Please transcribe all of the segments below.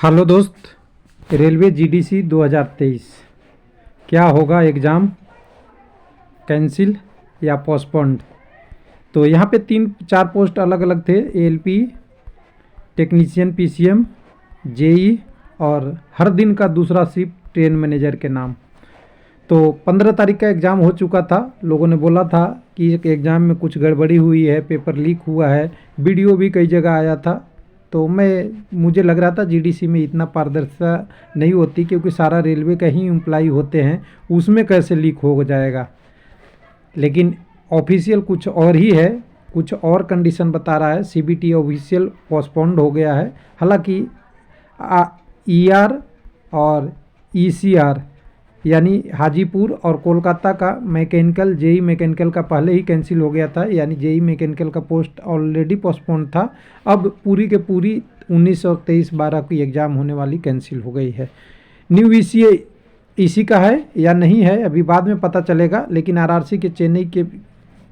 Hello दोस्त, railway GDC 2023 क्या होगा? एग्ज़ाम कैंसिल या पोस्टपोन्ड? तो यहाँ पे 3-4 पोस्ट अलग अलग थे। एएलपी, टेक्नीशियन, पीसीएम, जेई और हर दिन का दूसरा शिफ्ट ट्रेन मैनेजर के नाम। तो 15 तारीख का एग्ज़ाम हो चुका था। लोगों ने बोला था कि एग्ज़ाम में कुछ गड़बड़ी हुई है, पेपर लीक हुआ है, वीडियो भी कई जगह आया था। तो मुझे लग रहा था जीडीसी में इतना पारदर्शिता नहीं होती, क्योंकि सारा रेलवे का ही एम्प्लाई होते हैं, उसमें कैसे लीक हो जाएगा। लेकिन ऑफिशियल कुछ और ही है, कुछ और कंडीशन बता रहा है। सीबीटी ऑफिशियल पोस्टपोन्ड हो गया है। हालांकि ईआर और ईसीआर यानी हाजीपुर और कोलकाता का मैकेनिकल, जेई मैकेनिकल का पहले ही कैंसिल हो गया था, यानी जेई मैकेनिकल का पोस्ट ऑलरेडी पोस्टपोन्ड था। अब पूरी के पूरी 19 और 23-12 की एग्ज़ाम होने वाली कैंसिल हो गई है। न्यू ईसीए इसी का है या नहीं है, अभी बाद में पता चलेगा। लेकिन आरआरसी के चेन्नई के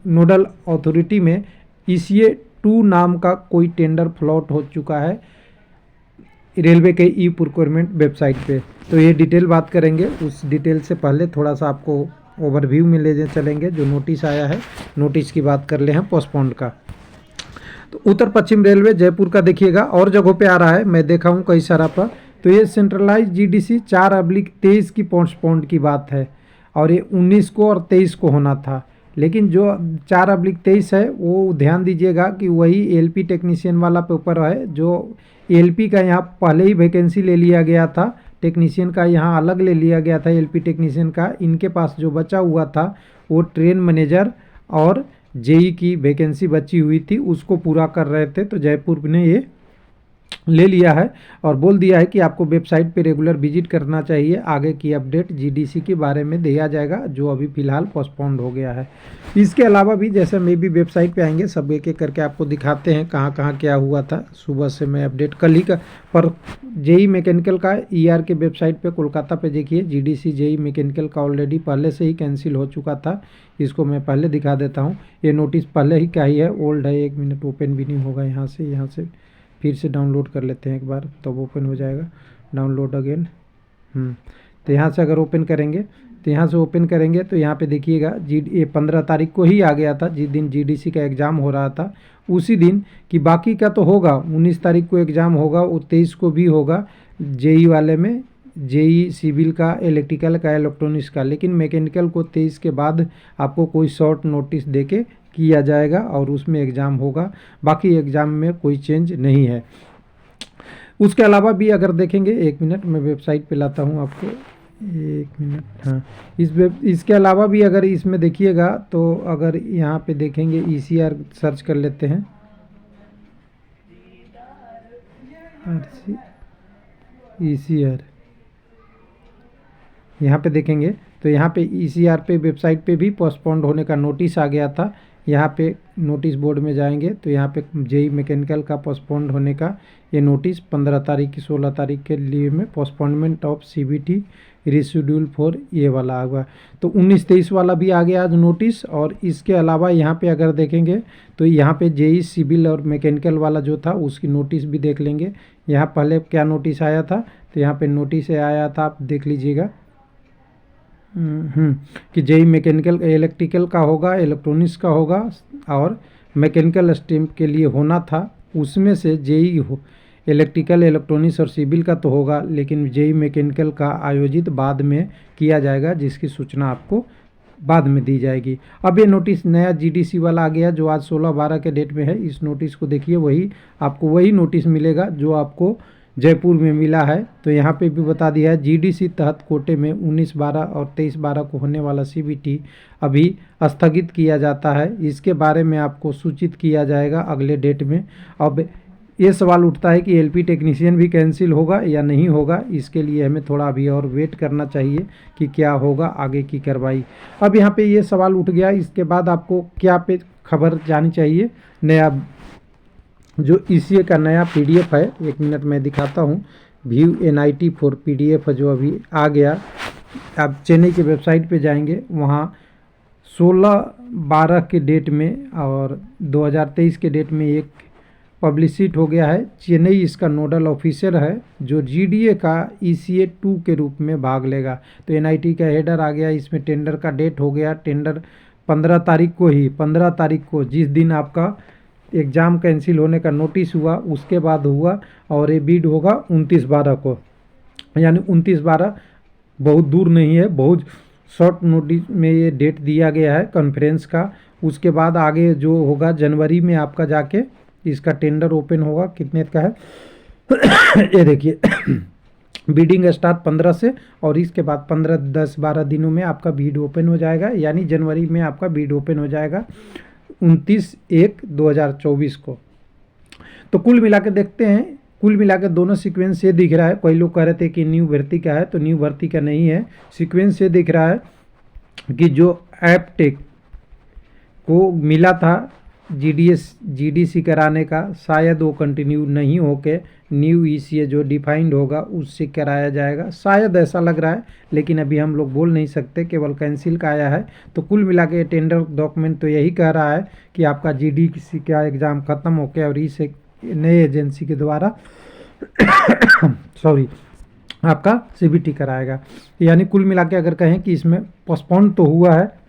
नोडल अथॉरिटी में ईसीए 2 नाम का कोई टेंडर फ्लॉट हो चुका है रेलवे के ई प्रोक्योरमेंट वेबसाइट पे। तो ये डिटेल बात करेंगे। उस डिटेल से पहले थोड़ा सा आपको ओवरव्यू में ले चलेंगे। जो नोटिस आया है, नोटिस की बात कर ले हैं पोस्टपोन्ड का। तो उत्तर पश्चिम रेलवे जयपुर का देखिएगा, और जगहों पे आ रहा है, मैं देखा हूँ कई सारा पर। तो ये सेंट्रलाइज जीडीसी 4/23 की पोस्टपोन्ड की बात है, और ये 19 को और 23 को होना था। लेकिन जो 4/23 है वो ध्यान दीजिएगा कि वही एलपी टेक्नीशियन वाला पेपर है। जो एलपी का यहाँ पहले ही वैकेंसी ले लिया गया था, टेक्नीशियन का यहाँ अलग ले लिया गया था। एलपी टेक्नीशियन का इनके पास जो बचा हुआ था वो ट्रेन मैनेजर और जेई की वैकेंसी बची हुई थी, उसको पूरा कर रहे थे। तो जयपुर ने ये ले लिया है और बोल दिया है कि आपको वेबसाइट पे रेगुलर विजिट करना चाहिए। आगे की अपडेट जीडीसी के बारे में दिया जाएगा, जो अभी फ़िलहाल पोस्टपोन्ड हो गया है। इसके अलावा भी जैसे मैं भी वेबसाइट पे आएंगे, सब एक एक करके आपको दिखाते हैं कहाँ कहाँ क्या हुआ था। सुबह से मैं अपडेट कल ही का पर जेई मैकेनिकल का ईआर के वेबसाइट पे कोलकाता पे देखिए, जीडीसी जेई मैकेनिकल का ऑलरेडी पहले से ही कैंसिल हो चुका था। इसको मैं पहले दिखा देता हूँ। ये नोटिस पहले ही का ही है, ओल्ड है। 1 मिनट, ओपन भी नहीं होगा यहाँ से फिर से डाउनलोड कर लेते हैं एक बार, तब ओपन हो जाएगा। Download again. तो यहाँ से अगर ओपन करेंगे, तो यहाँ से ओपन करेंगे तो यहाँ पे देखिएगा ये 15 तारीख को ही आ गया था, जिस दिन जीडीसी का एग्ज़ाम हो रहा था उसी दिन। कि बाकी का तो होगा, 19 तारीख को एग्ज़ाम होगा, वो 23 को भी होगा जेई वाले में, जेई सिविल का, इलेक्ट्रिकल का, इलेक्ट्रॉनिक्स का। लेकिन मैकेनिकल को 23 के बाद आपको कोई शॉर्ट नोटिस देके किया जाएगा और उसमें एग्ज़ाम होगा। बाकी एग्ज़ाम में कोई चेंज नहीं है। उसके अलावा भी अगर देखेंगे, 1 मिनट मैं वेबसाइट पे लाता हूँ आपको, 1 मिनट। हाँ, इसके अलावा भी अगर इसमें देखिएगा, तो अगर यहाँ पे देखेंगे ईसीआर सर्च कर लेते हैं, ईसीआर यहाँ पे देखेंगे तो यहाँ पे ईसीआर पे वेबसाइट पे भी पोस्टपोन्ड होने का नोटिस आ गया था। यहाँ पे नोटिस बोर्ड में जाएंगे तो यहाँ पे जेई मैकेनिकल का पोस्टपोन्ड होने का ये नोटिस 15 तारीख की 16 तारीख के लिए में postponement of CBT reschedule for ये वाला आ गया। तो 19-23 वाला भी आ गया आज नोटिस। और इसके अलावा यहाँ पे अगर देखेंगे तो यहाँ पे जेई सिविल और मैकेनिकल वाला जो था उसकी नोटिस भी देख लेंगे। यहाँ पहले क्या नोटिस आया था, तो यहाँ पे नोटिस आया था, आप देख लीजिएगा कि जेई मैकेनिकल इलेक्ट्रिकल का होगा, इलेक्ट्रॉनिक्स का होगा और मैकेनिकल स्ट्रीम के लिए होना था। उसमें से जेई हो इलेक्ट्रिकल, इलेक्ट्रॉनिक्स और सिविल का तो होगा, लेकिन जेई मैकेनिकल का आयोजित बाद में किया जाएगा, जिसकी सूचना आपको बाद में दी जाएगी। अब ये नोटिस नया जीडीसी वाला आ गया, जो आज 16-12 के डेट में है। इस नोटिस को देखिए, आपको वही नोटिस मिलेगा जो आपको जयपुर में मिला है। तो यहाँ पे भी बता दिया है, जीडीसी तहत कोटे में 19-12 और 23-12 को होने वाला सीबीटी अभी स्थगित किया जाता है। इसके बारे में आपको सूचित किया जाएगा अगले डेट में। अब ये सवाल उठता है कि एलपी टेक्नीशियन भी कैंसिल होगा या नहीं होगा। इसके लिए हमें थोड़ा अभी और वेट करना चाहिए कि क्या होगा आगे की कार्रवाई। अब यहाँ पे ये सवाल उठ गया, इसके बाद आपको क्या पे खबर जानी चाहिए। नया जो ईसीए का नया पीडीएफ है, 1 मिनट में दिखाता हूँ। व्यू एनआईटी फॉर पीडीएफ है जो अभी आ गया। आप चेन्नई के वेबसाइट पे जाएंगे, वहाँ 16-12 के डेट में और 2023 के डेट में एक पब्लिसिट हो गया है। चेन्नई इसका नोडल ऑफिसर है जो जीडीए का ईसीए 2 के रूप में भाग लेगा। तो एनआईटी का हेडर आ गया, इसमें टेंडर का डेट हो गया। टेंडर 15 तारीख को ही, 15 तारीख को जिस दिन आपका एग्ज़ाम कैंसिल होने का नोटिस हुआ उसके बाद हुआ, और ये बिड होगा 29/12 को, यानी 29/12 बहुत दूर नहीं है, बहुत शॉर्ट नोटिस में ये डेट दिया गया है कॉन्फ्रेंस का। उसके बाद आगे जो होगा जनवरी में आपका जाके इसका टेंडर ओपन होगा। कितने का है ये देखिए बीडिंग स्टार्ट 15 से, और इसके बाद 15, 10, 12 दिनों में आपका बीड ओपन हो जाएगा, यानी जनवरी में आपका बीड ओपन हो जाएगा 29/1/2024 को। तो कुल मिला के देखते हैं, कुल मिला के दोनों सीक्वेंस ये दिख रहा है। कई लोग कह रहे थे कि न्यू भर्ती का है, तो न्यू भर्ती का नहीं है। सीक्वेंस ये दिख रहा है कि जो एपटेक को मिला था जीडीसी कराने का, शायद वो कंटिन्यू नहीं होके न्यू ईसीए जो डिफाइंड होगा उससे कराया जाएगा, शायद ऐसा लग रहा है, लेकिन अभी हम लोग बोल नहीं सकते, केवल कैंसिल का आया है। तो कुल मिला के टेंडर डॉक्यूमेंट तो यही कह रहा है कि आपका जीडीसी का एग्ज़ाम ख़त्म होकर और इस नए एजेंसी के द्वारा सॉरी आपका सीबीटी कराएगा। यानी कुल मिला के अगर कहें कि इसमें पोस्टपोन तो हुआ है,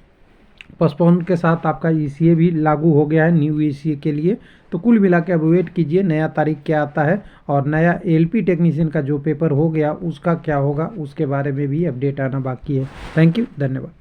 पोस्टपोन के साथ आपका ईसीए भी लागू हो गया है न्यू ईसीए के लिए। तो कुल मिला के अब वेट कीजिए नया तारीख क्या आता है, और नया एलपी टेक्नीशियन का जो पेपर हो गया उसका क्या होगा, उसके बारे में भी अपडेट आना बाकी है। थैंक यू, धन्यवाद।